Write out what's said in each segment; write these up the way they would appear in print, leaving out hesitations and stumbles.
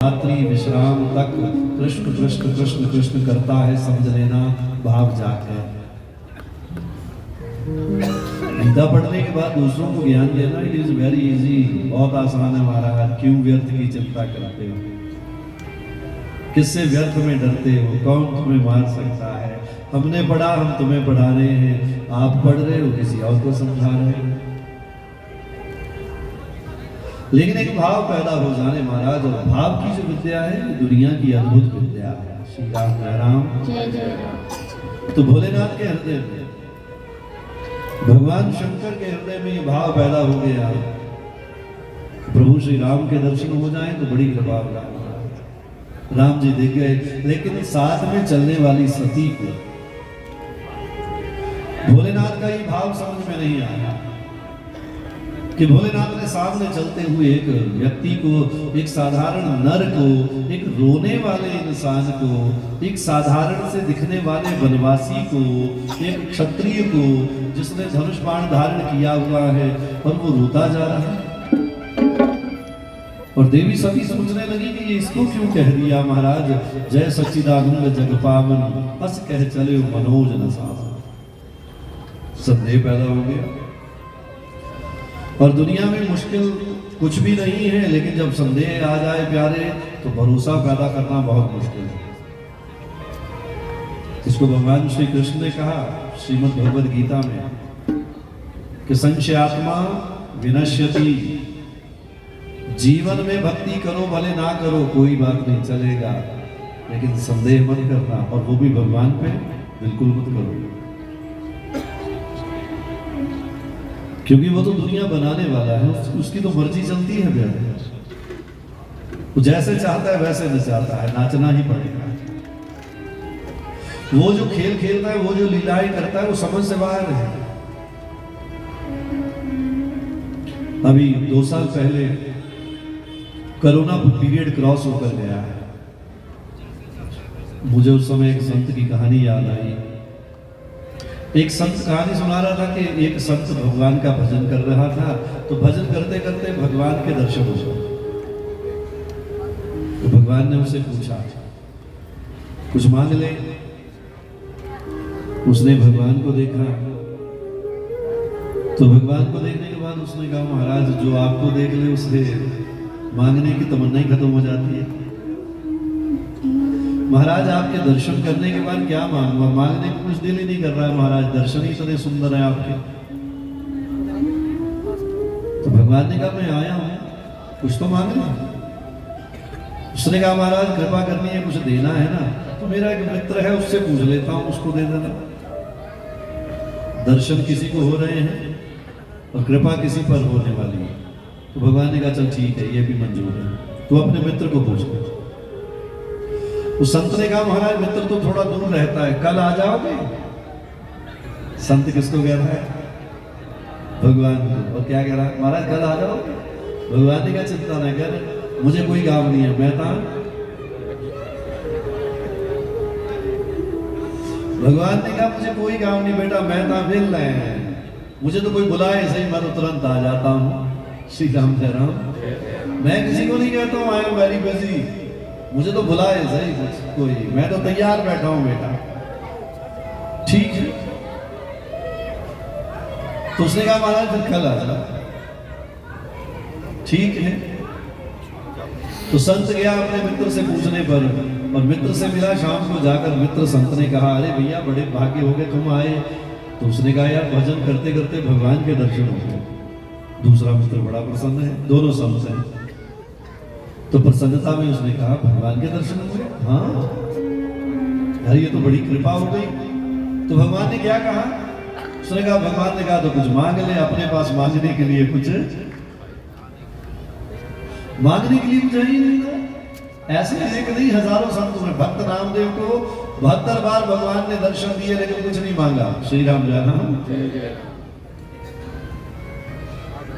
रात्रि विश्राम तक कृष्ण कृष्ण कृष्ण कृष्ण करता है, समझ लेना भाव जाकर। गीता पढ़ने के बाद दूसरों को ज्ञान देना इट इज वेरी इजी, बहुत आसान है महाराज। क्यों व्यर्थ की चिंता करते हो, किससे व्यर्थ में डरते हो, कौन तुम्हें मार सकता है। हमने पढ़ा, हम तुम्हें पढ़ा रहे हैं, आप पढ़ रहे हो किसी और को समझा रहे हो। लेकिन एक भाव पैदा हो जाने महाराज, और भाव की जो विद्या है दुनिया की अद्भुत विद्या है। श्री राम जय राम जय जय राम। तो भोलेनाथ के हृदय में, भगवान शंकर के हृदय में ये भाव पैदा हो गया, प्रभु श्री राम के दर्शन हो जाए तो बड़ी कृपा हो जाए। राम जी देख गए, लेकिन साथ में चलने वाली सती को भोलेनाथ का ये भाव समझ में नहीं आया कि भोलेनाथ ने सामने चलते हुए एक व्यक्ति को, एक साधारण नर को, एक रोने वाले इंसान को, एक साधारण से दिखने वाले वनवासी को, एक क्षत्रिय को जिसने धनुष बाण धारण किया हुआ है और वो रोता जा रहा है। और देवी सभी सोचने लगी कि ये इसको क्यों कह दिया महाराज। जय सच्चिदानंद जग पावन हस कह चले मनोज न सावन। संदेह पैदा हो गया। और दुनिया में मुश्किल कुछ भी नहीं है, लेकिन जब संदेह आ जाए प्यारे तो भरोसा पैदा करना बहुत मुश्किल है। इसको भगवान श्री कृष्ण ने कहा श्रीमद् भगवद गीता में कि संशयात्मा विनश्यति। जीवन में भक्ति करो भले ना करो कोई बात नहीं, चलेगा, लेकिन संदेह मत करना, और वो भी भगवान पे बिल्कुल मत करो, क्योंकि वो तो दुनिया बनाने वाला है, उसकी तो मर्जी चलती है प्यारे। वो जैसे चाहता है वैसे नचाता है, नाचना ही पड़ेगा। वो जो खेल खेलता है, वो जो लीलाएं करता है, वो समझ से बाहर है। अभी 2 साल पहले कोरोना पीरियड क्रॉस होकर गया है। मुझे उस समय एक संत की कहानी याद आई। एक संत कहानी सुना रहा था कि एक संत भगवान का भजन कर रहा था, तो भजन करते करते भगवान के दर्शन हो गए। तो भगवान ने उसे पूछा कुछ मांग ले। उसने भगवान को देखा, तो भगवान को देखने के बाद उसने कहा महाराज जो आपको देख ले उससे मांगने की तमन्ना ही खत्म हो जाती है। महाराज आपके दर्शन करने के बाद क्या मांगूंगा, मांगने को कुछ दिल ही नहीं कर रहा है महाराज, दर्शन ही इतने सुंदर है आपके। तो भगवान ने कहा मैं आया हूं, कुछ तो मांग लो। उसने कहा महाराज कृपा करनी है, कुछ देना है ना, तो मेरा एक मित्र है उससे पूछ लेता हूं, उसको दे देना। दर्शन किसी को हो रहे हैं और कृपा किसी पर होने वाली है। तो भगवान ने कहा चल ठीक है, ये भी मंजूर है, तो अपने मित्र को पूछ ले। उस संत ने कहा महाराज मित्र तो थोड़ा दूर रहता है, कल आ जाओगे। संत किसको कह रहा है? भगवान को। और क्या कह रहा है? महाराज कल आ जाओगे। भगवान ने कहा चिंता न कर, मुझे कोई काम नहीं है, मैं था। भगवान ने कहा मुझे कोई काम नहीं बेटा, मैं था मिल रहे हैं, मुझे तो कोई बुलाए सही मैं तो तुरंत आ जाता हूँ। श्री राम जय राम। मैं किसी को नहीं कहता हूँ आई एम वेरी बिजी, मुझे तो बुलाए सही कोई, मैं तो तैयार बैठा हूं बेटा। ठीक है, तो उसने कहा महाराज फिर कल आ जाओ। ठीक है, तो संत गया अपने मित्र से पूछने पर, और मित्र से मिला शाम को जाकर। मित्र संत ने कहा अरे भैया बड़े भाग्य हो गए तुम आए। तो उसने कहा यार भजन करते करते भगवान के दर्शन हो गए। दूसरा मित्र बड़ा प्रसन्न है, दोनों संत हैं। तो प्रसन्नता में उसने कहा भगवान के दर्शन हुए? हाँ यार ये तो बड़ी कृपा हो गई। तो भगवान ने क्या कहा? उसने कहा भगवान ने कहा तो कुछ मांग ले, अपने पास मांगने के लिए कुछ मांगने के लिए कुछ ही नहीं है। ऐसे एक नहीं हजारों संत में भक्त रामदेव को 72 बार भगवान ने दर्शन दिए लेकिन कुछ नहीं मांगा। श्री राम जय राम।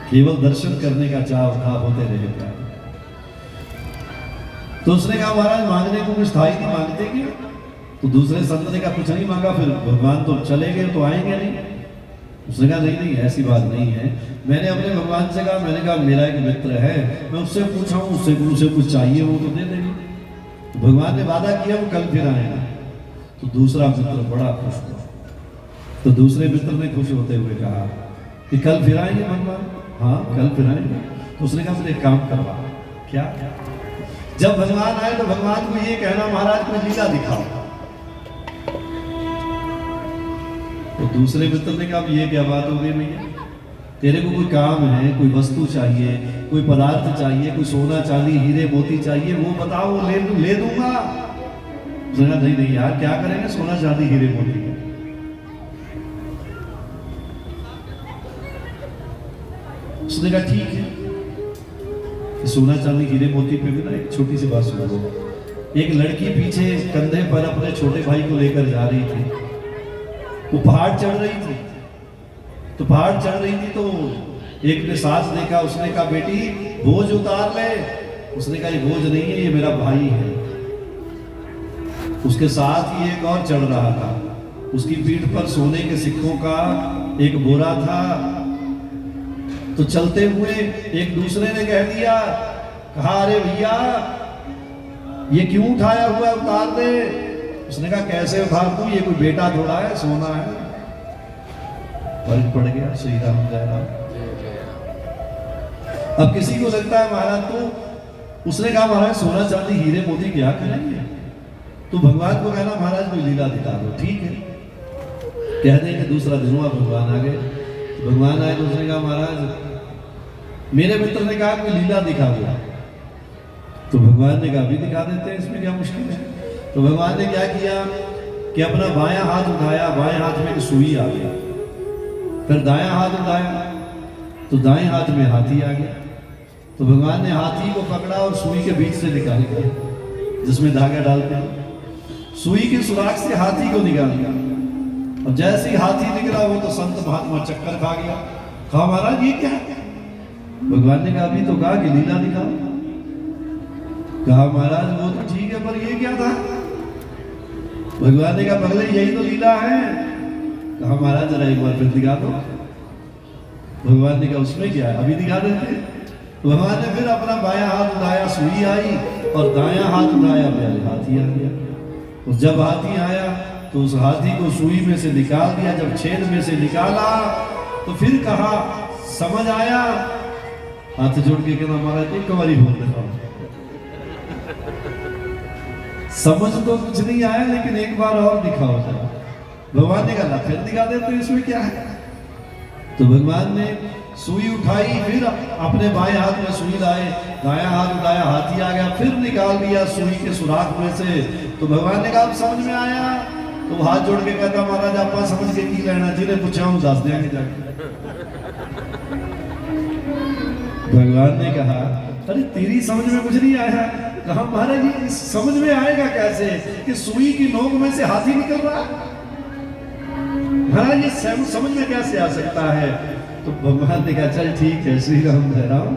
केवल दर्शन करने का चाव था, होते रहे। तो उसने कहा महाराज मांगने को कुछ था ही नहीं, मांगते क्यों? तो दूसरे संत ने कहा कुछ नहीं मांगा। फिर भगवान तो चले गए तो आएंगे नहीं। उसने कहा नहीं नहीं ऐसी बात नहीं है, मैंने अपने भगवान से कहा, मैंने कहा मेरा एक मित्र है, मैं उससे पूछा हूँ, उससे गुरु से कुछ चाहिए वो तो दे देंगे। तो भगवान ने वादा किया वो कल फिर आएगा। तो दूसरा मित्र बड़ा खुश हुआ। तो दूसरे मित्र ने खुश होते हुए कहा कि कल फिर आएंगे भगवान? हाँ कल फिर आएंगे। तो उसने कहा फिर एक काम करवा। क्या? जब भगवान आए तो भगवान को ये कहना महाराज कोई लीला दिखाओ। तो दूसरे मित्र ने कहा ये क्या बात हो गई भैया, तेरे को कोई काम है, कोई वस्तु चाहिए, कोई पदार्थ चाहिए, कोई सोना चांदी हीरे मोती चाहिए, वो बताओ, वो ले दूंगा। उसने कहा नहीं नहीं यार क्या करेंगे सोना चांदी हीरे मोती। उसने कहा ठीक है। सोना चांदी हीरे मोती पे भी ना एक छोटी सी बात सुनो। एक लड़की पीछे कंधे पर अपने छोटे भाई को लेकर जा रही थी, वो पहाड़ चढ़ रही थी। तो पहाड़ चढ़ रही थी तो एक ने साथ देखा, उसने कहा बेटी बोझ उतार ले। उसने कहा ये बोझ नहीं है, ये मेरा भाई है। उसके साथ ही एक और चढ़ रहा था, उसकी पीठ पर सोने के सिक्कों का एक बोरा था। तो चलते हुए एक दूसरे ने कह दिया, कहा अरे भैया ये क्यों उठाया हुआ, उतार दे। उसने कहा कैसे उतार दूं, ये कोई बेटा थोड़ा है, सोना है। फर्क पड़ गया। श्री राम जय राम। अब किसी को लगता है महाराज तो उसने कहा महाराज सोना चांदी हीरे मोती क्या करेंगे, तो भगवान को कहना महाराज कोई लीला दिखा दो। ठीक है कह देंगे। दूसरा दिन हुआ, भगवान आ गए। भगवान आए तो उसने कहा महाराज मेरे मित्र ने कहा कोई लीला दिखा दो। तो भगवान ने कहा अभी दिखा देते हैं, इसमें क्या मुश्किल है। तो भगवान ने क्या किया कि अपना बायां हाथ उठाया, बाएं हाथ में एक सुई आ गया। फिर दायां हाथ उठाया तो दाएं हाथ में हाथी आ गया। तो भगवान ने हाथी को पकड़ा और सुई के बीच से निकाल दिया, जिसमें धागा डालते हैं। सुई के सुराख से हाथी को निकाल दिया। और जैसे ही हाथी निकला वो तो संत महात्मा चक्कर खा गया। कहा महाराज ये क्या है? भगवान ने कहा अभी तो कहा कि लीला दिखाओ। कहा महाराज वो तो ठीक है पर ये क्या था? भगवान ने कहा पगले यही तो लीला है। कहा महाराज जरा एक बार फिर दिखा दो। भगवान ने कहा उसमें क्या है, अभी दिखा देते। तो भगवान ने फिर अपना बायां हाथ उठाया, सुई आई, और दायां हाथ उठाया, प्यारे हाथी आ गया। और जब हाथी आया तो उस हाथी को सुई में से निकाल दिया। जब छेद में से निकाला तो फिर कहा समझ आया? हाथ जोड़ के कहना महाराज एक बारी बोल देता हूं, समझ तो कुछ नहीं आया लेकिन एक बार और दिखाओ जरा। भगवान ने कहा फिर दिखा देते तो इसमें क्या है। तो भगवान ने सुई उठाई, फिर अपने बाएं हाथ में सुई लाए, दायां हाथ उठाया, हाथी आ गया, फिर निकाल दिया सुई के सुराख में से। तो भगवान ने कहा समझ में आया? तो हाथ जोड़ के कहता महाराज आप समझ के की लेना, जिन्हें पूछा हूं दस देंगे जाके। भगवान ने कहा अरे तेरी समझ में कुछ नहीं आया। कहा महाराज ये समझ में आएगा कैसे कि सुई की नोक में से हाथी निकल रहा है? महाराज ये समझ में कैसे आ सकता है? तो भगवान ने कहा चल ठीक है श्री राम जय राम,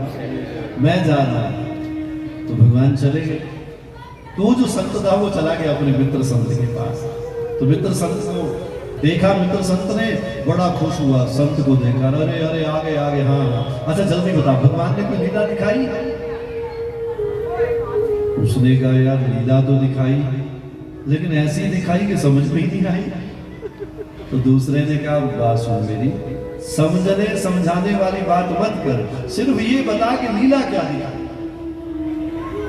मैं जा रहा हूं। तो भगवान चले गए। तो जो संत था वो चला गया अपने मित्र संत के पास। तो मित्र संत को देखा, मित्र संत ने बड़ा खुश हुआ, संत को देखा, अरे अरे आगे आगे, हाँ अच्छा जल्दी बता भगवान ने कोई लीला दिखाई? उसने कहा यार लीला तो दिखाई लेकिन ऐसी दिखाई कि समझ में ही नहीं आई। तो दूसरे ने कहा बात सुन मेरी, समझने समझाने वाली बात मत कर, सिर्फ ये बता कि लीला क्या दिखाई।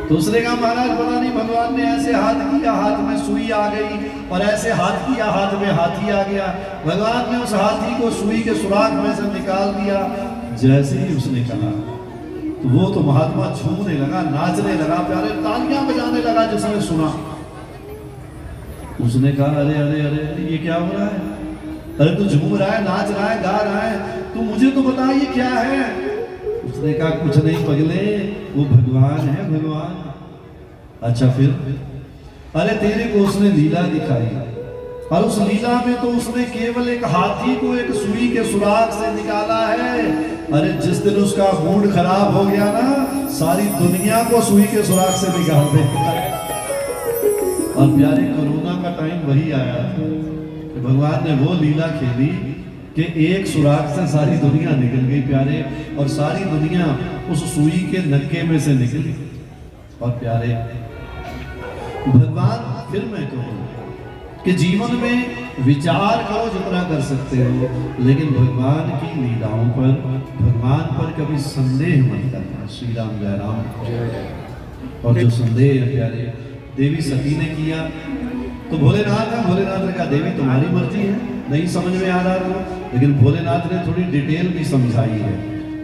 दूसरे का महाराज पता नहीं भगवान ने ऐसे हाथ किया, हाथ में सुई आ गई, और ऐसे हाथ किया, हाथ में हाथी आ गया। भगवान ने उस हाथी को सुई के सुराख में से निकाल दिया। जैसे ही उसने कहा तो वो तो महात्मा झूमने लगा, नाचने लगा, प्यारे तालियां बजाने लगा जिसने सुना। उसने कहा अरे अरे अरे ये क्या हो रहा है? अरे तू झूम रहा है, नाच रहा है, गा रहा है, तू मुझे तो बता ये क्या है? उसने कहा कुछ नहीं पगले, वो भगवान है भगवान। अच्छा फिर? अरे तेरे को उसने लीला दिखाई, और उस लीला में तो उसने केवल एक हाथी को एक सुई के सुराख से निकाला है। अरे जिस दिन उसका मूड खराब हो गया ना, सारी दुनिया को सुई के सुराख से निकाल दे। और प्यारे कोरोना का टाइम वही आया कि भगवान ने वो लीला खेली कि एक सुराख से सारी दुनिया निकल गई प्यारे, और सारी दुनिया उस सुई के नक्के में से निकली। और प्यारे भगवान, फिर मैं कहूँ कि जीवन में विचार करो जितना कर सकते हो, लेकिन भगवान की लीलाओं पर, भगवान पर कभी संदेह मत करना। श्री राम जय राम। और जो संदेह है प्यारे देवी सती ने किया, तो भोलेनाथ ने कहा देवी तुम्हारी मर्जी है, नहीं समझ में आ रहा तो, लेकिन भोलेनाथ ने थोड़ी डिटेल भी समझाई है।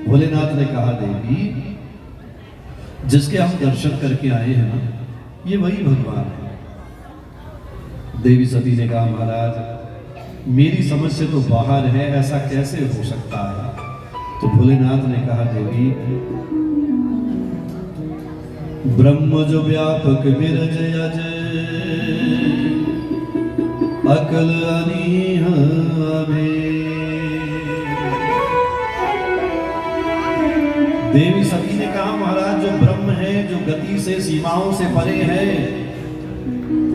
भोलेनाथ ने कहा देवी जिसके हम दर्शन करके आए हैं ना, ये वही भगवान है। देवी सती ने कहा महाराज मेरी समझ से तो बाहर है, ऐसा कैसे हो सकता है? तो भोलेनाथ ने कहा देवी ब्रह्म जो व्यापक विरज अज अकल अनीह अभे। देवी सती ने कहा महाराज जो ब्रह्म है, जो गति से सीमाओं से परे है,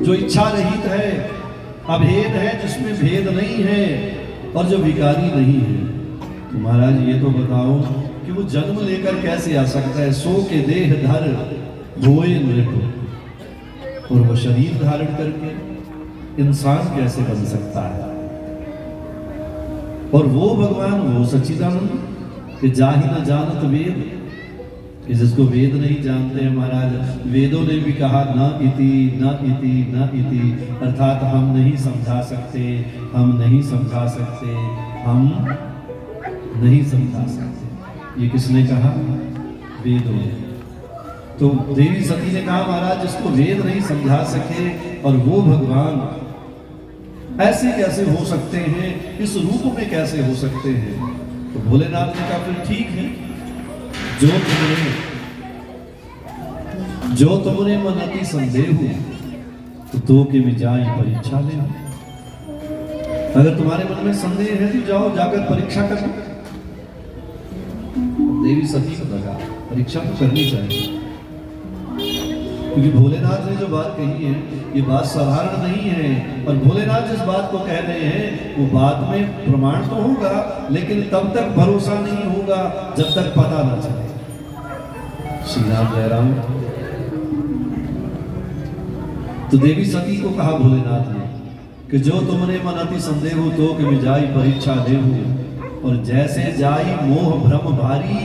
जो इच्छा रहित है, अभेद है, जिसमें भेद नहीं है, और जो विकारी नहीं है, तो महाराज ये तो बताओ कि वो जन्म लेकर कैसे आ सकता है? सो के देह धर होए नृप, और वो शरीर धारण करके इंसान कैसे बन सकता है? और वो भगवान, वो सच्चिदानंद कि जाहि न जानत वेद, कि जिसको वेद नहीं जानते हैं महाराज। वेदों ने भी कहा न इति न इति न इति, अर्थात हम नहीं समझा सकते, हम नहीं समझा सकते, हम नहीं समझा सकते। ये किसने कहा? वेदों ने। तो देवी सती ने कहा महाराज जिसको वेद नहीं समझा सके और वो भगवान ऐसे कैसे हो सकते हैं, इस रूप में कैसे हो सकते हैं? तो भोलेनाथ ने कहा फिर ठीक है, जो तुमने मन अति संदेह तो कि मैं जाई परीक्षा ले। अगर तुम्हारे मन में संदेह है तो जाओ जाकर परीक्षा करो। देवी सती को लगा परीक्षा तो करनी चाहिए, क्योंकि भोलेनाथ ने जो बात कही है ये बात साधारण नहीं है, और भोलेनाथ जिस बात को कह रहे हैं वो बात में प्रमाण तो होगा, लेकिन तब तक भरोसा नहीं होगा जब तक पता ना चले। श्री राम जय राम। तो देवी सती को कहा भोलेनाथ ने कि जो तुमने मन अति संदेह हो तो कि मैं जाई परीक्षा देहूं, और जैसे जाई मोह भ्रम भारी,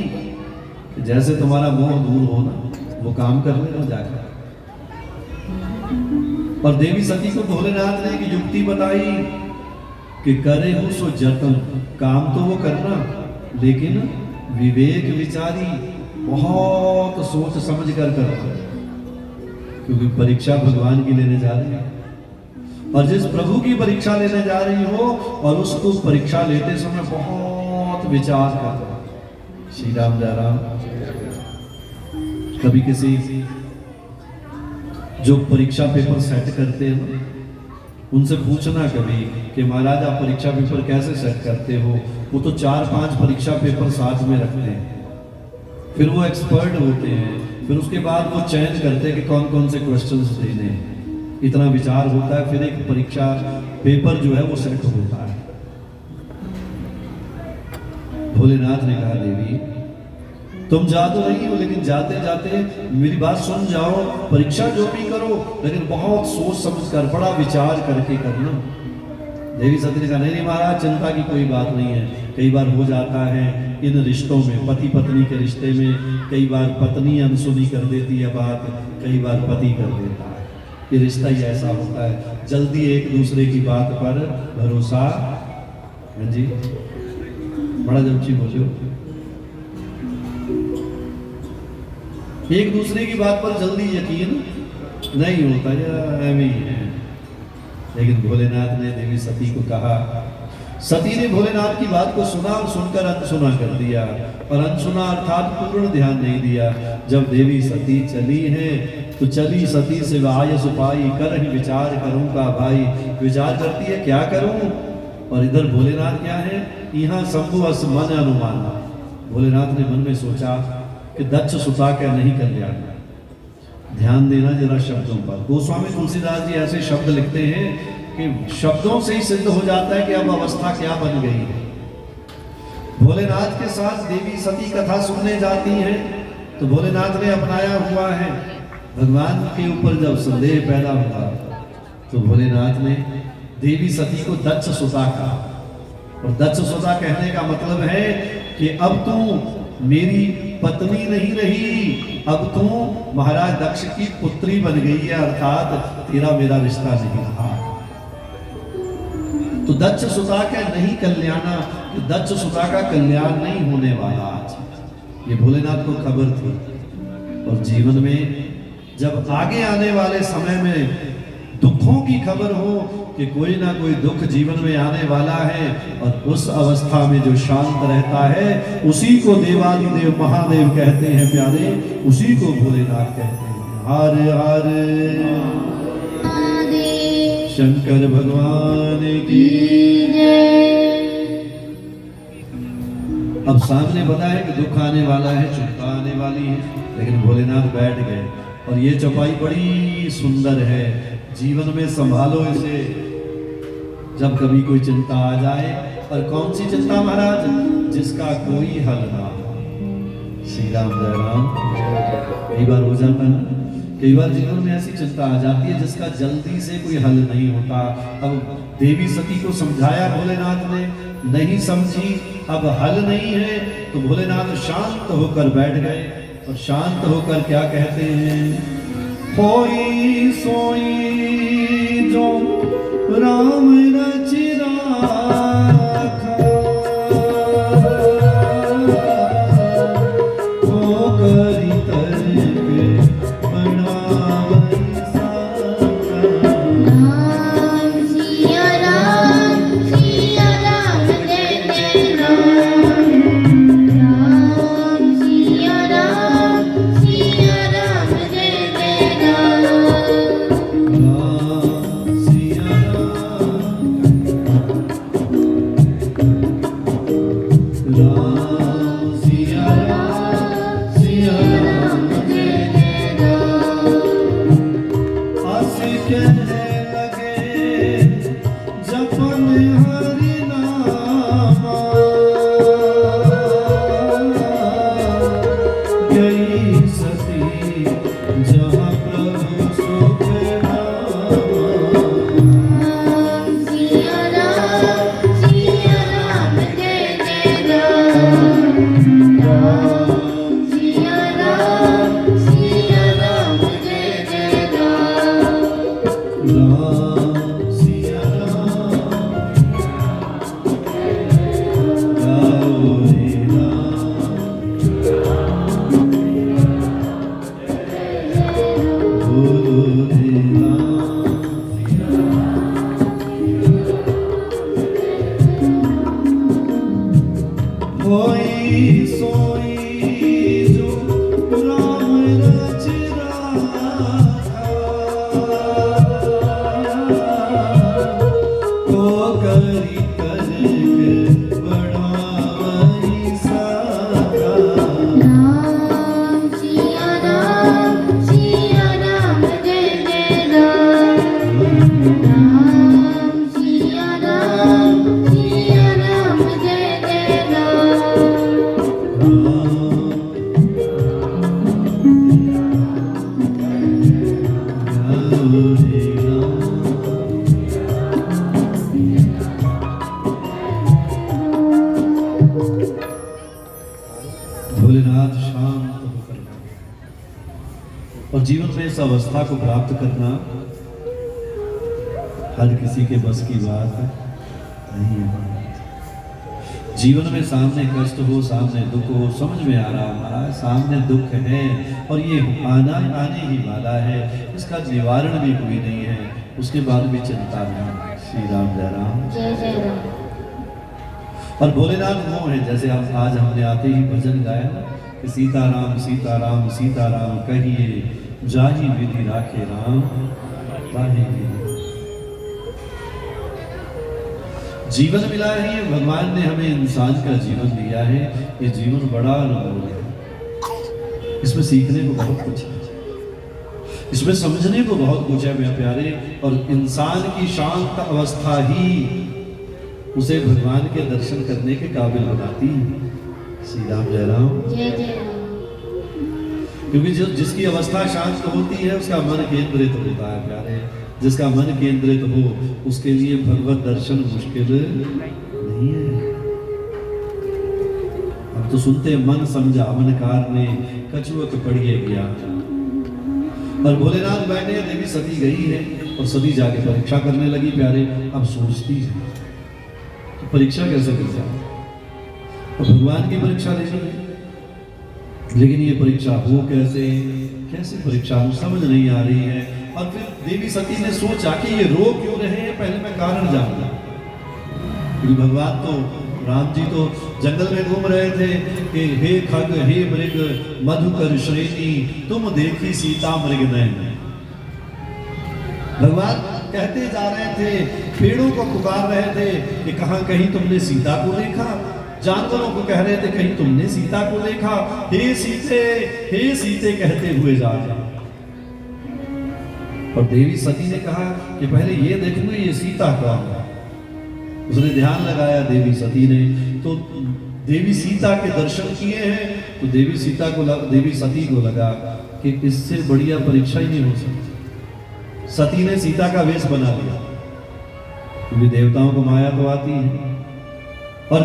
जैसे तुम्हारा मोह दूर हो ना वो काम कर लेना जाकर। और देवी सती को भोलेनाथ ने एक युक्ति बताई कि करे हो सो जतन, काम तो वो करना लेकिन विवेक विचारी, बहुत सोच समझ कर करना, क्योंकि परीक्षा भगवान की लेने जा रही है। और जिस प्रभु की परीक्षा लेने जा रही हो और उसको परीक्षा लेते समय बहुत विचार करना। श्री राम जय राम। कभी किसी जो परीक्षा पेपर सेट करते हैं उनसे पूछना कभी कि महाराज आप परीक्षा पेपर कैसे सेट करते हो? वो तो 4-5 परीक्षा पेपर साथ में रखते हैं, फिर वो एक्सपर्ट होते हैं, फिर उसके बाद वो चयन करते हैं कि कौन कौन से क्वेश्चंस देने हैं। इतना विचार होता है, फिर एक परीक्षा पेपर जो है वो सेट होता है। भोलेनाथ ने कहा देवी तुम जा तो रही हो, लेकिन जाते जाते मेरी बात सुन जाओ, परीक्षा जो भी करो लेकिन बहुत सोच समझ कर, बड़ा विचार करके करना। देवी सती ने कहा नहीं महाराज चिंता की कोई बात नहीं है। कई बार हो जाता है इन रिश्तों में, पति पत्नी के रिश्ते में कई बार पत्नी अनसुनी कर देती है बात, कई बार पति कर देता है। ये रिश्ता ही ऐसा होता है, जल्दी एक दूसरे की बात पर भरोसा। हाँ जी बड़ा जमची बोलो, एक दूसरे की बात पर जल्दी यकीन नहीं होता है। लेकिन भोलेनाथ ने देवी सती को कहा, सती ने भोलेनाथ की बात को सुना और सुनकर अनसुना कर दिया, और अनसुना अर्थात पूर्ण ध्यान नहीं दिया। जब देवी सती चली है तो चली सती से आय सुपाई, कर ही विचार करूं का भाई। विचार करती है क्या करूं, और इधर भोलेनाथ क्या है, यहाँ शंभु अस मन अनुमान। भोलेनाथ ने मन में सोचा कि दक्ष सुता क्या नहीं कल्याण। ध्यान देना जरा शब्दों पर। गोस्वामी तुलसीदास जी ऐसे शब्द लिखते हैं कि शब्दों से ही सिद्ध हो जाता है कि अब अवस्था क्या बन गई है। भोलेनाथ के साथ देवी सती कथा सुनने जाती हैं तो भोलेनाथ ने अपनाया हुआ है। भगवान के ऊपर जब संदेह पैदा हुआ तो भोलेनाथ ने देवी सती को दक्ष सुता कहा। और दक्ष सुता कहने का मतलब है कि अब तू मेरी पत्नी नहीं रही, अब तू महाराज दक्ष की पुत्री बन गई है, अर्थात तेरा मेरा रिश्ता नहीं रहा। तो दक्ष सुता का नहीं कल्याणा, दक्ष सुता का कल्याण नहीं होने वाला आज, ये भोलेनाथ को खबर थी। और जीवन में जब आगे आने वाले समय में दुखों की खबर हो कि कोई ना कोई दुख जीवन में आने वाला है, और उस अवस्था में जो शांत रहता है उसी को देवादिदेव महादेव कहते हैं प्यारे, उसी को भोलेनाथ कहते हैं। हर हर शंकर भगवान की जय। अब सामने पता है कि दुख आने वाला है, चिंता आने वाली है, लेकिन भोलेनाथ बैठ गए। और ये चौपाई बड़ी सुंदर है, जीवन में संभालो इसे। जब कभी कोई चिंता आ जाए, और कौन सी चिंता महाराज, जिसका कोई हल ना हो। श्री राम जय राम। कई बार हो जाता है, कई बार जीवन में ऐसी चिंता आ जाती है जिसका जल्दी से कोई हल नहीं होता। अब देवी सती को समझाया भोलेनाथ ने, नहीं समझी, अब हल नहीं है, तो भोलेनाथ शांत होकर बैठ गए। और शांत होकर क्या कहते हैं, होई सोई जो राम रचि राखा, हो करि तर्क बनावै साखा। राम सिया राम जय जय राम। राम सिया राम जय जय राम। राम सिया राम सिया राम जय जय राम। आस कहने लगे जपन हरि नामा, गई सती जहाँ प्रभु सुख नामा। राम सिया राम जय जय राम। राम सिया राम जय जय राम। राम सिया राम गाओ रे राम, बोलो रे राम। होई सोई जो राम रचि राखा, तो करि तर्क बढ़ावै साखा। राम सिया राम जय जय राम। राम सिया राम जय जय राम। गाओ रे राम। भोलेनाथ शांत होकर, और जीवन में इस अवस्था को प्राप्त करना हर किसी के बस की बात नहीं है। जीवन में सामने कष्ट हो, सामने दुख हो, समझ में आ रहा हमारा सामने दुख है और ये आने ही वाला है, इसका निवारण भी कोई नहीं है, उसके बाद भी चिंता नहीं। श्री राम जय राम। जय जय राम। और भोलेनाथ वो है, जैसे आप आज हमने आते ही भजन गाया कि सीताराम सीताराम सीताराम कहिए, जाहि विधि राखे राम ताहि विधि। जीवन मिला है, ये भगवान ने हमें इंसान का जीवन दिया है, ये जीवन बड़ा अनमोल है, इसमें सीखने को बहुत कुछ है, इसमें समझने को बहुत कुछ है मेरे प्यारे। और इंसान की शांत अवस्था ही उसे भगवान के दर्शन करने के काबिल बनाती है। श्री राम जय राम। जय जय राम। क्योंकि जो जिसकी अवस्था शांत होती है उसका मन केंद्रित होता है प्यारे। जिसका मन केंद्रित हो उसके लिए भगवत दर्शन मुश्किल नहीं है। अब तो सुनते मन समझा मन कारने कछुआ तो पढ़िए गया। और भोलेनाथ बैठे देवी सती गई है और सती जाके परीक्षा करने लगी प्यारे। अब सोचती है तो परीक्षा कैसे कर जाए, तो भगवान की परीक्षा लेनी है, लेकिन ये परीक्षा हो कैसे, कैसे परीक्षा हो समझ नहीं आ रही है। और फिर देवी सती ने सोचा कि ये रो क्यों रहे हैं, पहले मैं कारण जानूंगा। क्योंकि भगवान तो राम जी तो जंगल में घूम रहे थे कि हे खग हे मृग मधुकर श्रेणी तुम देखी सीता मृग नयन। भगवान कहते जा रहे थे, पेड़ों को पुकार रहे थे कि कहां कहीं तुमने सीता को देखा। जानवरों को कह रहे थे कहीं तुमने सीता को देखा। हे सीते कहते हुए जा रहे। और देवी सती ने कहा कि पहले ये देखूंगी ये सीता कौन है। उसने ध्यान लगाया देवी सती ने, तो देवी सीता के दर्शन किए हैं। तो देवी सती को लगा कि इससे बढ़िया परीक्षा ही नहीं हो सकती। सती ने सीता का वेश बना लिया, क्योंकि देवताओं को माया तो आती है। और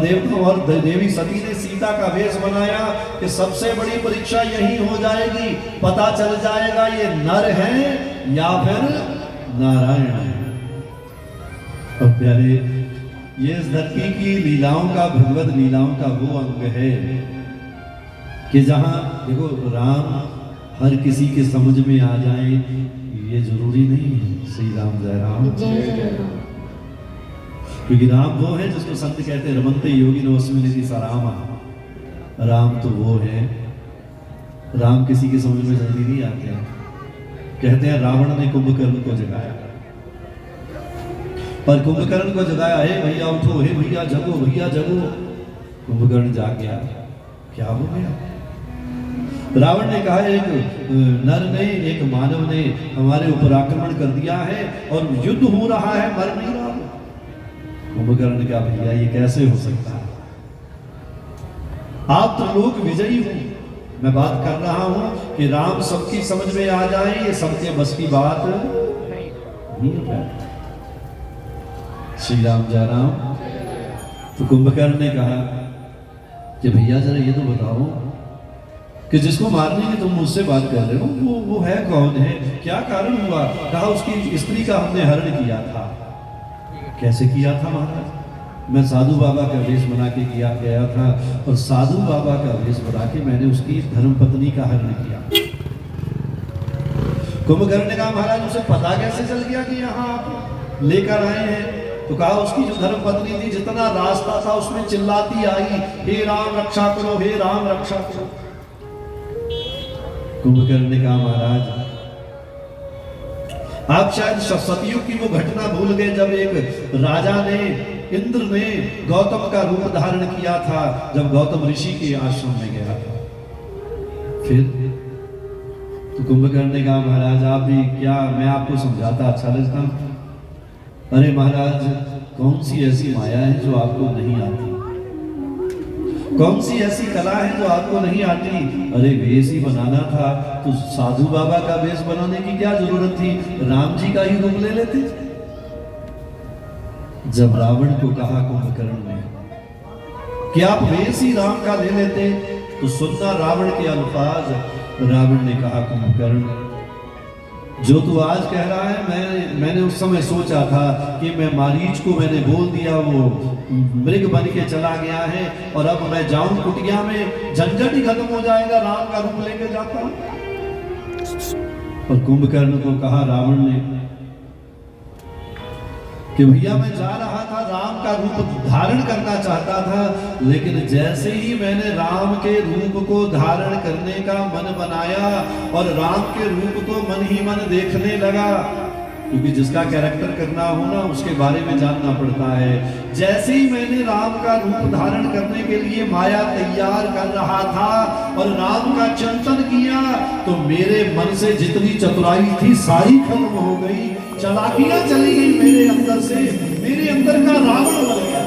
देवी सती ने सीता का वेश बनाया कि सबसे बड़ी परीक्षा यही हो जाएगी, पता चल जाएगा ये नर है या फिर नारायण है। और प्यारे ये इस धरती की लीलाओं का, भगवत लीलाओं का वो अंग है कि जहां देखो राम हर किसी के समझ में आ जाए ये जरूरी नहीं है। श्री राम जय राम। जय जय राम। क्योंकि राम वो है जिसको संत कहते हैं रमन्ते योगी नोस्मिन निधि सरामा। राम तो वो है, राम किसी की समझ में जल्दी नहीं आते हैं। कहते हैं रावण ने कुंभकर्ण को जगाया, और कुंभकर्ण को जगाया, हे भैया उठो, हे भैया जगो, भैया जगो। कुंभकर्ण जाग गया, क्या हो गया? रावण ने कहा एक नर ने, एक मानव ने हमारे ऊपर आक्रमण कर दिया है और युद्ध हो रहा है, मर नहीं रहा। कुंभकर्ण ने कहा भैया ये कैसे हो सकता है, आप तो लोक विजयी हो। मैं बात कर रहा हूं कि राम सबकी समझ में आ जाए, ये सबके बस की बात नहीं है। श्री राम जय राम। तो कुंभकर्ण ने कहा कि भैया जरा ये तो बताओ कि जिसको मारने की तुम मुझसे बात कर रहे हो वो है कौन है, क्या कारण हुआ? कहा उसकी स्त्री का हमने हरण किया था। कैसे किया था महाराज? मैं साधु बाबा का वेश बना के किया गया था, और साधु बाबा का वेश बना के मैंने उसकी धर्मपत्नी का हरण किया। कुंभकर्ण ने कहा महाराज उसे पता कैसे चल गया कि यहाँ आप लेकर आए हैं? तो कहा उसकी जो धर्मपत्नी थी जितना रास्ता था उसमें चिल्लाती आई, हे राम रक्षा करो, हे राम रक्षा करो। कुंभकर्ण ने कहा महाराज आप शायद सतयुग की वो घटना भूल गए जब एक राजा ने, इंद्र ने गौतम का रूप धारण किया था जब गौतम ऋषि के आश्रम में गया था। फिर तो कुंभकर्ण ने कहा महाराज आप भी क्या, मैं आपको समझाता अच्छा लगता। अरे महाराज कौन सी ऐसी माया है जो आपको नहीं आती, कौन सी ऐसी कला है जो आपको नहीं आती? अरे वेश ही बनाना था तो साधु बाबा का वेश बनाने की क्या जरूरत थी, राम जी का ही रूप ले लेते। जब रावण को कहा कुंभकर्ण ने कि आप वेश ही राम का ले लेते, तो सुनना रावण के अल्फाज। रावण ने कहा कुंभकर्ण जो तू आज कह रहा है मैंने उस समय सोचा था कि मैं मारीच को मैंने बोल दिया, वो मृग बन के चला गया है, और अब मैं जाऊं कुटिया में, झंझट ही खत्म हो जाएगा, राम का रूप लेके जाता हूं। और कुंभकर्ण को कहा रावण ने कि भैया मैं जा रहा था, राम का रूप धारण करना चाहता था, लेकिन जैसे ही मैंने राम के रूप को धारण करने का मन बनाया और राम के रूप को मन ही मन देखने लगा, क्योंकि जिसका कैरेक्टर करना हो ना उसके बारे में जानना पड़ता है। जैसे ही मैंने राम का रूप धारण करने के लिए माया तैयार कर रहा था और राम का चिंतन किया, तो मेरे मन से जितनी चतुराई थी सारी खत्म हो गई, चालाकियां चली गई मेरे अंदर से, मेरे अंदर का रावण बन गया।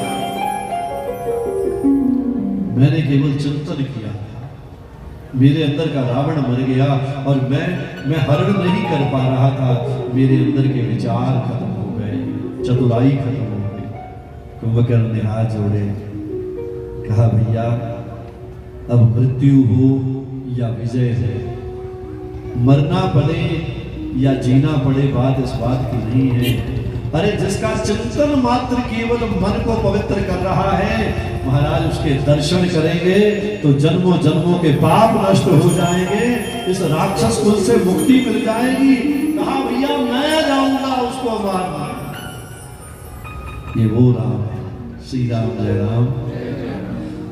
मैंने केवल चिंतन किया, मेरे अंदर का रावण मर गया और मैं हरण नहीं कर पा रहा था। मेरे अंदर के विचार खत्म हो गए, चतुराई खत्म हो गई। कुंभकर्ण ने हाथ जोड़े, कहा भैया अब मृत्यु हो या विजय है, मरना पड़े या जीना पड़े, बात इस बात की नहीं है। अरे जिसका चिंतन मात्र केवल मन को पवित्र कर रहा है, महाराज उसके दर्शन करेंगे तो जन्मों जन्मों के पाप नष्ट हो जाएंगे, इस राक्षस कुल से मुक्ति मिल जाएगी। कहा भैया मैं जाऊंगा उसको मारने। ये वो राम है, श्री राम जय राम।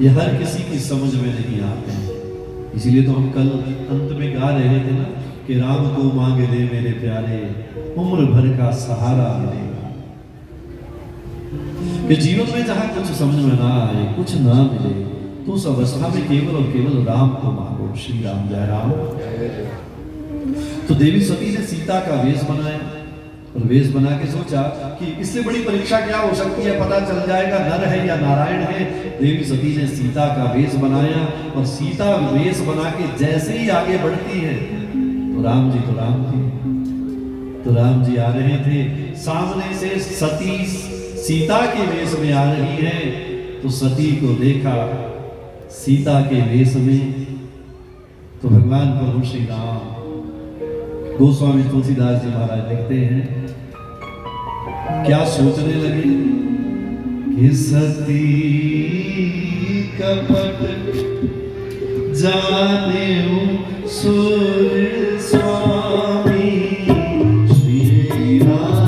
ये हर किसी की समझ में नहीं आते हैं, इसीलिए तो हम कल अंत में गा रहे थे ना कि राम को मांग ले मेरे प्यारे, उम्र भर का सहारा मिलेगा। कि जीवन में जहां कुछ समझ में ना आए, कुछ ना मिले, तो उस अवस्था में केवल और केवल राम को मांगो। श्री राम जय राम। तो देवी सती ने सीता का वेश बनाया और वेश बना के सोचा कि इससे बड़ी परीक्षा क्या हो सकती है, पता चल जाएगा नर है या नारायण है। देवी सती ने सीता का वेश बनाया और सीता वेश बना के जैसे ही आगे बढ़ती है तो राम जी आ रहे थे। सामने से सती सीता के वेश में आ रही है तो सती को देखा सीता के वेश में, तो भगवान प्रभु श्री राम गोस्वामी तुलसीदास जी महाराज लिखते हैं, क्या सोचने लगे कि सती कपट जाने सुर स्वामी श्री राम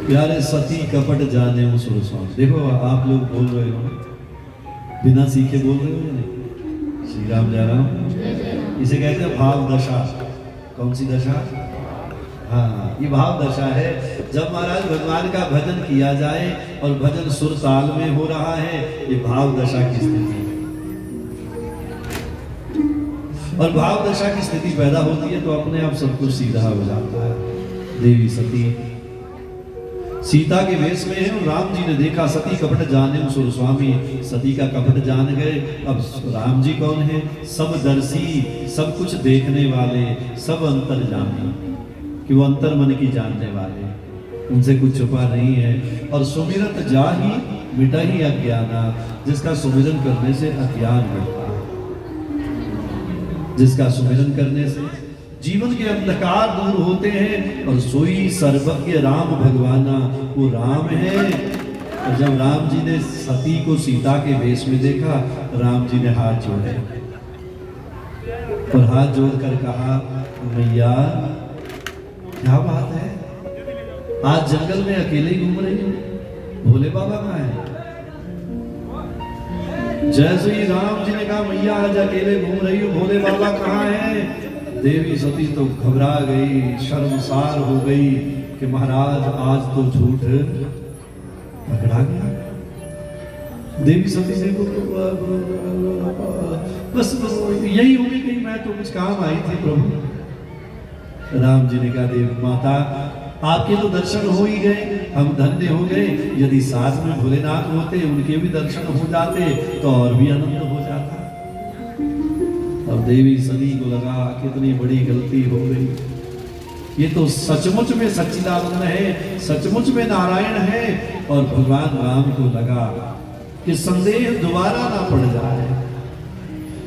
प्यारे सती कपट जाने सुर स्वामी। देखो आप लोग बोल रहे हो, बिना सीखे बोल रहे हो या नहीं? श्री राम जय राम। इसे कहते हैं भाव दशा। कौन सी दशा? हाँ, ये भाव दशा है। जब महाराज भगवान का भजन किया जाए और भजन सुर ताल में हो रहा है, ये भाव दशा की स्थिति है। और भाव दशा की स्थिति पैदा होती है तो अपने आप सब कुछ सीधा हो जाता है। देवी सती सीता के वेश में है और राम जी ने देखा सती कपट जाने सुर स्वामी, सती का कपट जान गए। अब राम जी कौन है? सब दर्शी, सब कुछ देखने वाले, सब अंतर जाने, कि वो अंतर मन की जानने वाले, उनसे कुछ छुपा नहीं है। और सुमिरत जाहि मिटाहि अज्ञाना, जिसका सुमिरन करने से अज्ञान मिटता है, जिसका सुमिरन करने से जीवन के अंधकार दूर होते हैं। और सोई सर्वज्ञ राम भगवाना, वो राम है। और जब राम जी ने सती को सीता के वेश में देखा, राम जी ने हाथ जोड़े और हाथ जोड़कर कहा, मैया क्या बात है, आज जंगल में अकेले ही घूम रही हो, भोले बाबा कहाँ है? जैसे ही राम जी ने कहा मैया आज अकेले घूम रही हूँ, भोले बाबा कहाँ हैं? देवी सती तो घबरा गई, शर्मसार हो गई कि महाराज आज तो झूठ पकड़ा गया। देवी सती से को बस यही होगी कि मैं तो कुछ काम आई थी प्रभु। राम जी ने कहा देवी माता आपके तो दर्शन हो ही गए, हम धन्य हो गए। यदि साथ में भोलेनाथ होते, उनके भी दर्शन हो जाते तो और भी आनंद हो जाता। अब देवी सती को लगा कितनी बड़ी गलती हो गई, ये तो सचमुच में सच्चिदानंद है, सचमुच में नारायण है। और भगवान राम को लगा कि संदेह दोबारा ना पड़ जाए,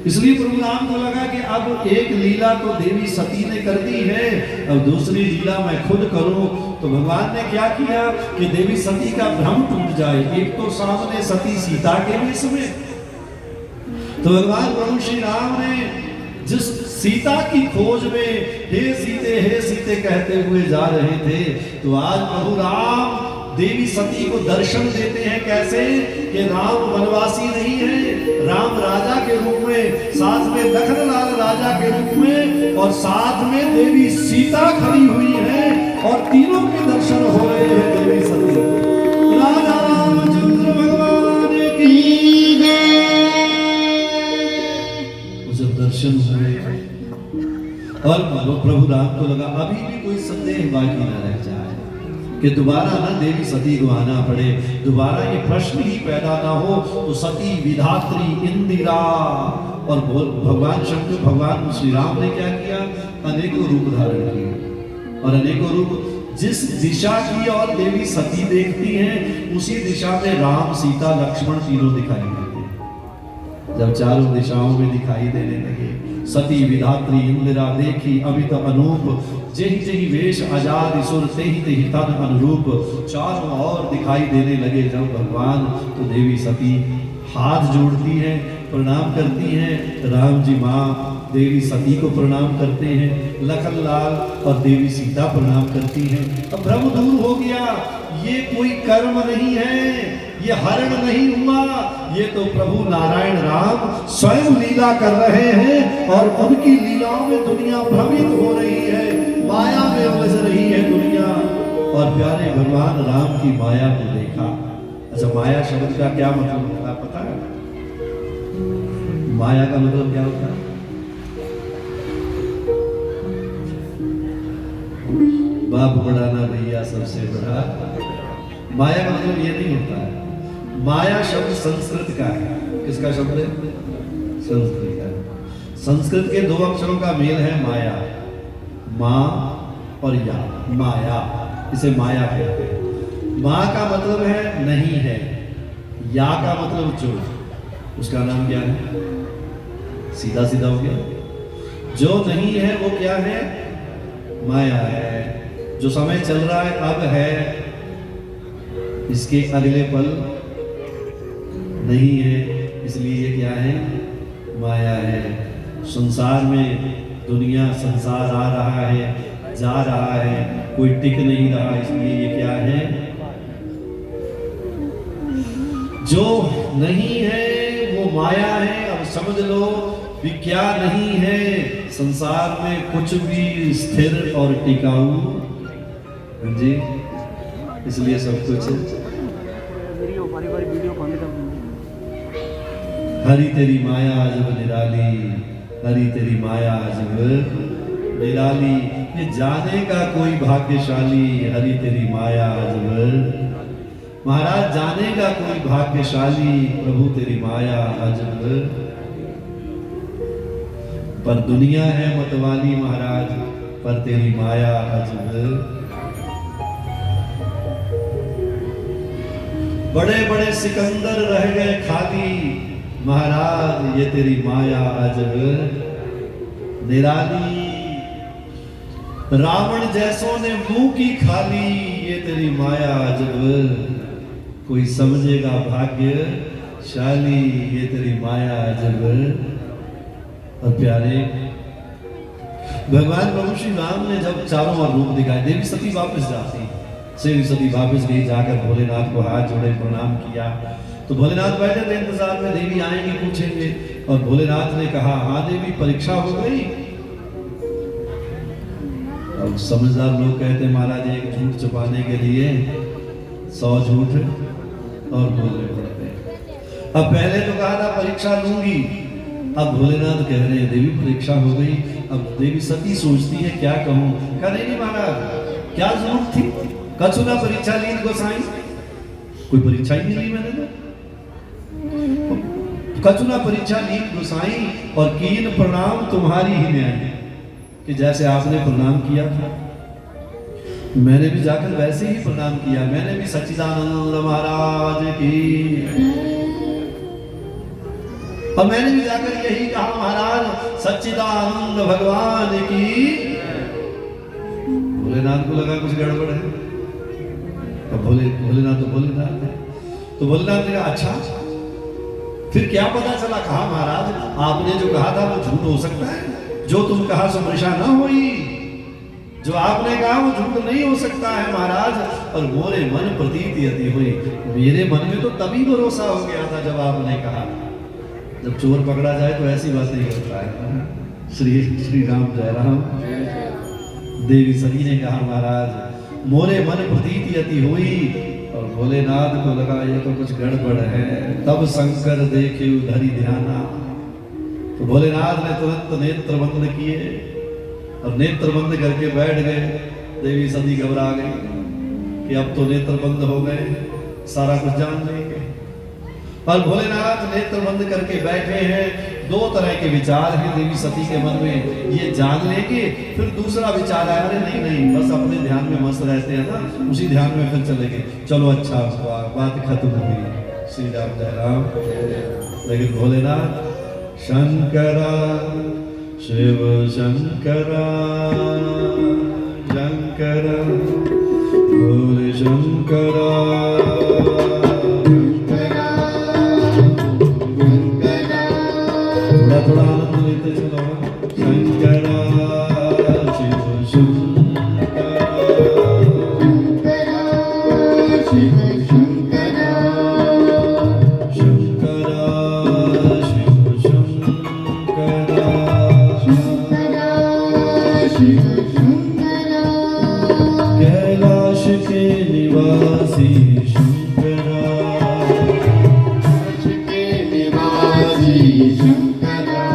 इसलिए प्रभु राम को लगा कि अब एक लीला तो देवी सती ने कर दी है, अब दूसरी लीला मैं खुद करूं। तो भगवान ने क्या किया कि देवी सती का भ्रम टूट जाए। एक तो सामने सती सीता के वेश में, तो भगवान प्रभु श्री राम ने जिस सीता की खोज में हे सीते कहते हुए जा रहे थे, तो आज प्रभु राम देवी सती को दर्शन देते हैं। कैसे कि राम वनवासी नहीं है, राम राजा के रूप में, साथ में लखनलाल राजा के रूप में, और साथ में देवी सीता खड़ी हुई है और तीनों के दर्शन हो रहे हैं। देवी सती राजा रामचंद्र भगवान की जय। जब दर्शन हुए और प्रभु राम को लगा अभी भी कोई संदेह बाकी न रह जाए कि दोबारा ना देवी सती को आना पड़े, दोबारा ये प्रश्न ही पैदा ना हो। तो सती विधात्री इंदिरा और भगवान शंकर, भगवान श्री राम ने क्या किया? अनेकों रूप धारण किए, और अनेकों रूप जिस दिशा की और देवी सती देखती हैं उसी दिशा में राम सीता लक्ष्मण तीनों दिखाई देते। जब चारों दिशाओं में दिखाई देने लगे, सती विधात्री इंदिरा देखी अमित अनूप, जेहि जेहि वेश आजाद ईश्वर तेहि तेहि तन अनुरूप, चारों ओर दिखाई देने लगे जब भगवान। तो देवी सती हाथ जोड़ती हैं, प्रणाम करती हैं। राम जी माँ देवी सती को प्रणाम करते हैं, लखनलाल और देवी सीता प्रणाम करती हैं। अब भ्रम दूर हो गया, ये कोई कर्म नहीं है, ये हरण नहीं हुआ, ये तो प्रभु नारायण राम स्वयं लीला कर रहे हैं और उनकी लीलाओं में दुनिया भ्रमित हो रही है, माया में उलझ रही है दुनिया। और प्यारे भगवान राम की माया को देखा। अच्छा, माया शब्द का क्या मतलब होता है पता है? माया का मतलब क्या होता है? बाप बड़ा ना भैया सबसे बड़ा। माया का मतलब ये नहीं होता है। माया शब्द संस्कृत का है। किसका शब्द है? संस्कृत का। संस्कृत के दो अक्षरों का मेल है माया, माँ और या, माया, इसे माया कहते हैं। माँ का मतलब है नहीं है, या का मतलब जो, उसका नाम क्या है? सीधा सीधा हो गया। जो नहीं है वो क्या है? माया है। जो समय चल रहा है अब है, इसके अगले पल नहीं है, इसलिए ये क्या है? माया है। संसार में दुनिया, संसार आ रहा है, जा रहा है, कोई टिक नहीं रहा, इसलिए ये क्या है? जो नहीं है वो माया है। अब समझ लो भी क्या नहीं है संसार में, कुछ भी स्थिर और टिकाऊ जी, इसलिए सब कुछ हरी तेरी माया अजब निराली, हरी तेरी माया अजब निराली। ये जाने का कोई भाग्यशाली, हरी तेरी माया अजब। महाराज जाने का कोई भाग्यशाली, प्रभु तेरी माया अजब। पर दुनिया है मतवाली महाराज, पर तेरी माया अजब। बड़े बड़े सिकंदर रह गए खाली, महाराज ये तेरी माया अजब निराली। रावण जैसों ने मुंह की खाली, ये तेरी माया अजब। कोई समझेगा भाग्यशाली, ये तेरी माया अजब। और प्यारे भगवान प्रभु श्री राम ने जब चारों ओर रूप दिखाए, देवी सती वापस जाती, देवी सती वापस गई, जाकर भोलेनाथ को हाथ जोड़े प्रणाम किया। तो तो भोलेनाथ बैठे थे इंतजार में, देवी आएंगी पूछेंगे। और भोलेनाथ ने कहा, हाँ देवी परीक्षा हो गई। अब समझदार लोग कहते हैं, महाराज एक झूठ छुपाने के लिए 100 झूठ और बोलने पड़ते हैं। अब पहले तो कहा था परीक्षा लूंगी, अब भोलेनाथ कह रहे हैं देवी परीक्षा हो गई। अब देवी सती सोचती है क्या कहूं। कहा नहीं महाराज, क्या जरूरत थी, कछुना परीक्षा ली गोसाई, कोई परीक्षा ही नहीं ली मैंने तो। कछुना परीक्षा ली गोसाई और कीन प्रणाम तुम्हारी ही न्याय, कि जैसे आपने प्रणाम किया था मैंने भी जाकर वैसे ही प्रणाम किया। मैंने भी सच्चिदानंद महाराज की, और मैंने भी जाकर यही कहा महाराज सच्चिदानंद भगवान की। भोलेनाथ को लगा कुछ गड़बड़ है। अब भोलेनाथ तो भोलेनाथ है। तो भोलेनाथ ने कहा अच्छा फिर क्या पता चला। कहा महाराज आपने जो कहा था वो झूठ हो सकता है, जो तुम कहा सो मृषा ना हुई, जो आपने कहा वो झूठ नहीं हो सकता है महाराज। और मोरे मन प्रतीति अति हुई, मेरे मन में तो तभी भरोसा हो गया था जब आपने कहा। जब चोर पकड़ा जाए तो ऐसी बात नहीं करता है। श्री राम जय राम। देवी सती ने कहा महाराज मोरे मन प्रतीति अति हुई, और भोलेनाथ को लगा ये तो कुछ गड़बड़ है। तब शंकर देखे धरि ध्याना, तो भोलेनाथ ने तुरंत नेत्र बंद किए और नेत्र बंद करके बैठ गए। देवी सती घबरा गई कि अब तो नेत्र बंद हो गए, सारा कुछ जान लेंगे। और भोलेनाथ नेत्र बंद करके बैठे हैं। दो तरह के विचार हैं देवी सती के मन में, ये जान लेंगे। फिर दूसरा विचार आया, अरे नहीं नहीं बस अपने ध्यान में मस्त रहते हैं ना, उसी ध्यान में फिर चलेंगे। चलो अच्छा हुआ, बात खत्म हो गई। श्री राम जय राम। लेकिन भोलेनाथ शंकरा शिव शंकरा शंकरा भोले शंकरा थोड़ा आनंद लेते चलो। शंकरा शिव शंकरा शिव शंकरा शंकरा शिव शंकरा शिव शंकरा कैलाश के निवासी शंकरा कैलाश के निवासी शंकरा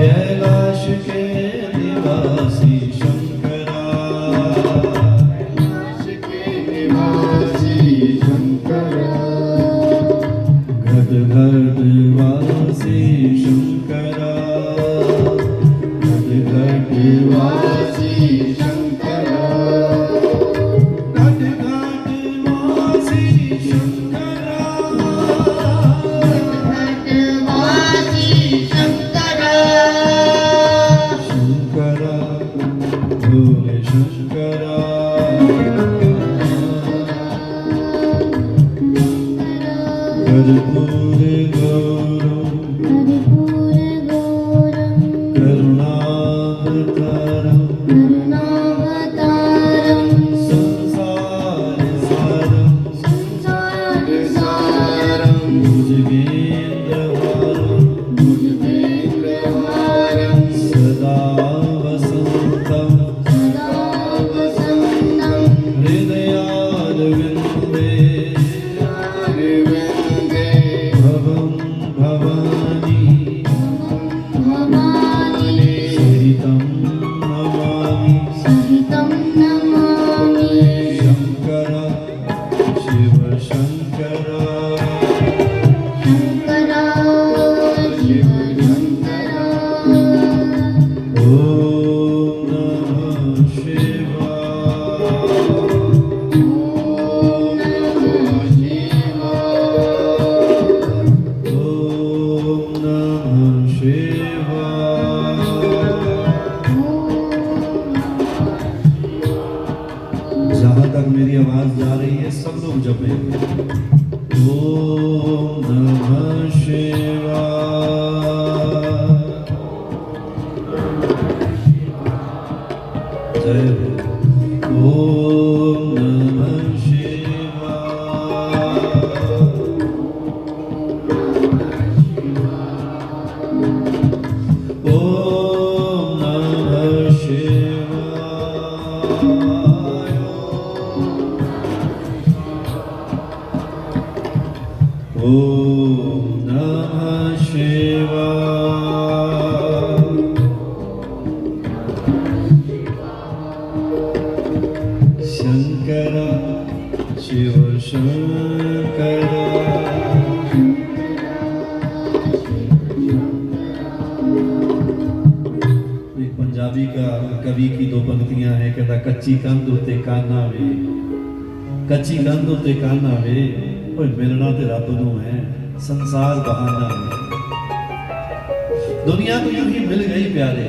कैलाश के निवासी शंकरा घट घट वासी शंकरा घट घट वासी शंकरा घट घट वासी शंकरा भोले शंकरा कर्पूर गौरम करुणावतारम संसार सारम भुजगेन्द्रहारम सदा वसंतम हृदयारविंदे भवं भवानी सहितं नमामि शंकर शिव शंकर ओम नमः जहां तक मेरी आवाज जा रही है सब लोग जपे ओम नमः शिवाय। जय हो। ओम नमः शिवाय। ओम नमः शिवाय। शंकर शिव शंकर। एक पंजाबी का कवि की दो पंक्तियां हैं, कहता कच्ची कंध उते काना वे, कच्ची कंध उते काना वे, ओए मिलना ते रब नूं है, संसार बहाना है। दुनिया तो यूं ही मिल गई प्यारे,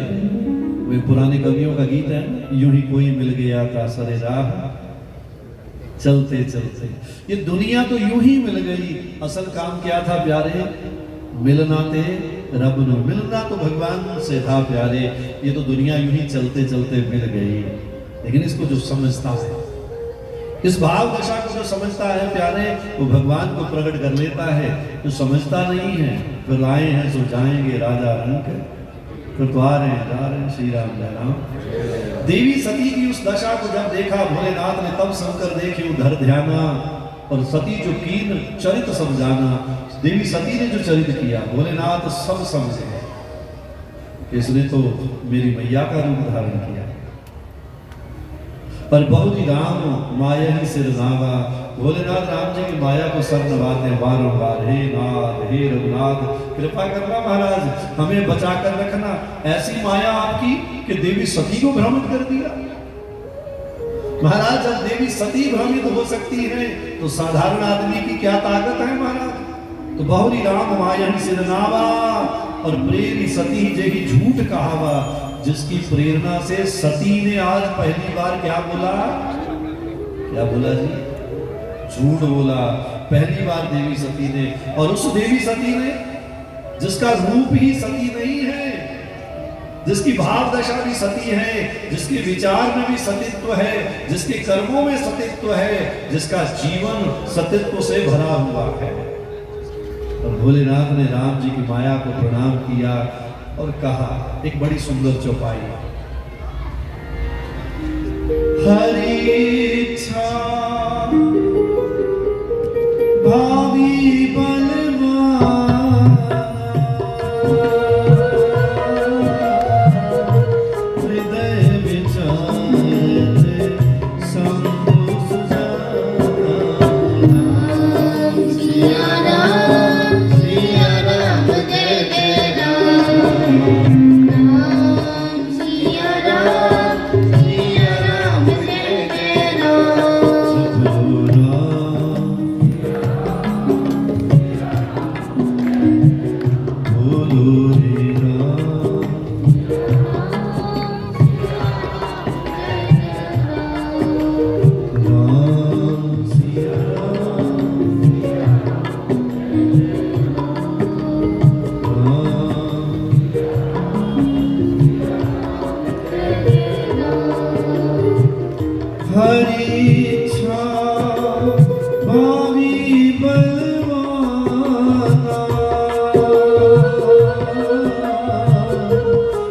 वे पुराने कवियों का गीत है, यूं ही कोई मिल गया था सरे राह चलते चलते। ये दुनिया तो यूं ही मिल गई, असल काम क्या था प्यारे? मिलना ते रब नो, मिलना तो भगवान से था प्यारे। ये तो दुनिया यूं ही चलते चलते मिल गई। लेकिन इसको जो समझता है, इस भाव दशा को जो समझता है प्यारे, वो भगवान को प्रकट कर लेता है। जो समझता नहीं है, फिर आए हैं सो जाएंगे राजा रंग, फिर तो आ रहे हैं जा रहे हैं श्री राम जय राम। देवी सती की उस दशा को जब देखा भोलेनाथ ने, तब शंकर देखे उधर ध्याना, और सती जो कीन चरित समझाना। देवी सती ने जो चरित किया, भोलेनाथ सब समझे, इसने तो मेरी मैया का रूप धारण किया। पर बहुजी राम माया ही सिर नावा, भोलेनाथ राम जी की माया को सर नवाते हैं बारंबार। हे नाथ, हे रघुनाथ, कृपा करना महाराज, हमें बचा कर रखना। ऐसी माया आपकी कि देवी सती को भ्रमित कर दिया। महाराज जब देवी सती भ्रमित हो सकती है, तो साधारण आदमी की क्या ताकत है महाराज? तो बहुरी राम माया ही सिर नावा, और प्रेरी सती जेही झूठ कहावा। जिसकी प्रेरणा से सती ने आज पहली बार क्या बोला? क्या बोला जी? झूठ बोला पहली बार देवी सती ने। और उस देवी सती ने, जिसका रूप ही सती नहीं है, जिसकी भाव दशा भी सती है, जिसके विचार में भी सतीत्व है, जिसके कर्मों में सतीत्व है, जिसका जीवन सतीत्व से भरा हुआ है। और भोलेनाथ ने राम जी की माया को प्रणाम किया और कहा एक बड़ी सुंदर चौपाई, हरि इच्छा भावी बलवान, हृदय विचार शंभु सुजाना। सिया राम जय जय राम, राम सिया राम जय जय राम। हरि इच्छा भावी बलवाना,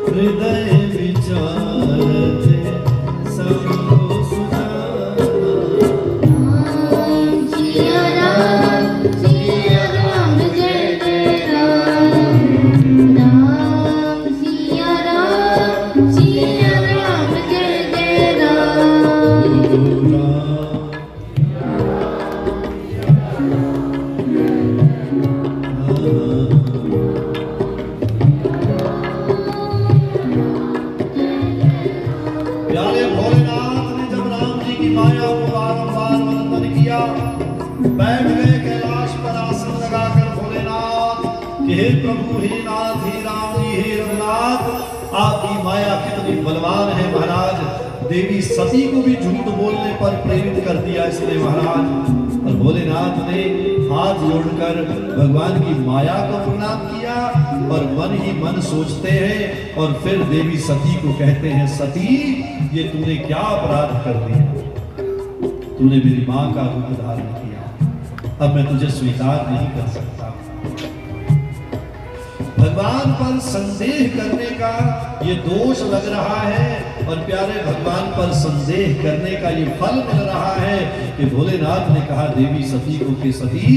हृदय विचारते शंभु सुजाना। सिया राम जय जय राम, राम सिया राम जय जय राम। प्यारे भोलेनाथ ने जब राम जी की माया को बारंबार वंदन किया, बैठ गए कैलाश पर आसन लगाकर भोलेनाथ कि हे प्रभु, हे नाथ, हे राम जी, हे रघुनाथ, आपकी माया कितनी बलवान है महाराज। देवी सती को भी झूठ बोलने पर प्रेरित कर दिया इसने महाराज। और भोलेनाथ ने हाथ जोड़कर भगवान की माया को प्रणाम किया और मन ही मन सोचते हैं, और फिर देवी सती को कहते हैं, सती ये तूने क्या अपराध कर दिया? तूने मेरी मां का रूप धारण किया, अब मैं तुझे स्वीकार नहीं कर सकता। भगवान पर संदेह करने का ये दोष लग रहा है, और प्यारे भगवान पर संदेह करने का ये फल मिल रहा है कि भोलेनाथ ने कहा देवी सती को कि सती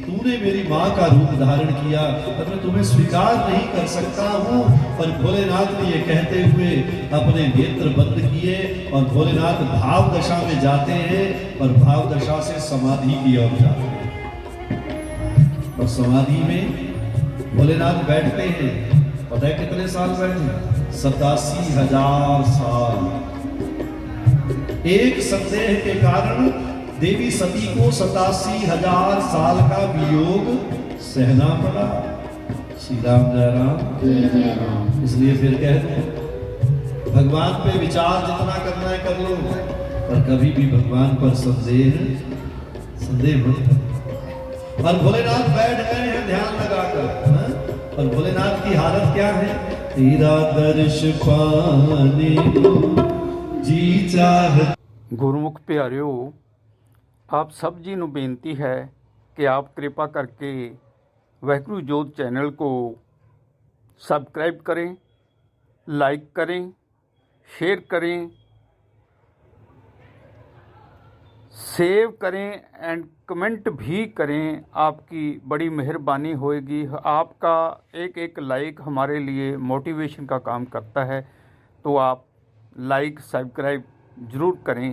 तूने मेरी माँ का रूप धारण किया और मैं तुम्हें स्वीकार नहीं कर सकता हूँ। पर भोलेनाथ ने ये कहते हुए अपने नेत्र बंद किए और भोलेनाथ भाव दशा में जाते हैं और भाव दशा से समाधि की ओर जाते हैं। और समाधि में भोलेनाथ बैठते हैं, पता है कितने साल बैठे? 87,000 साल। एक संदेह के कारण देवी सती को 87,000 साल का वियोग सहना पड़ा। श्री राम जय राम। इसलिए फिर कह दो भगवान पे विचार जितना करना है कर लो, पर कभी भी भगवान पर संदेह मत करो। और भोलेनाथ बैठ गए हैं ध्यान लगाकर, और भोलेनाथ की हालत क्या है? तेरा दर्श पाने को जी चाह। गुरमुख प्यारिओ, आप सब जी ਨੂੰ ਬੇਨਤੀ ਹੈ ਕਿ ਆਪ ਕਿਰਪਾ ਕਰਕੇ ਵਾਹਿਗੁਰੂ ਜੋਤ चैनल को सब्सक्राइब करें, लाइक करें, शेयर करें, सेव करें एंड कमेंट भी करें। आपकी बड़ी मेहरबानी होएगी। आपका एक एक लाइक हमारे लिए मोटिवेशन का काम करता है, तो आप लाइक सब्सक्राइब ज़रूर करें।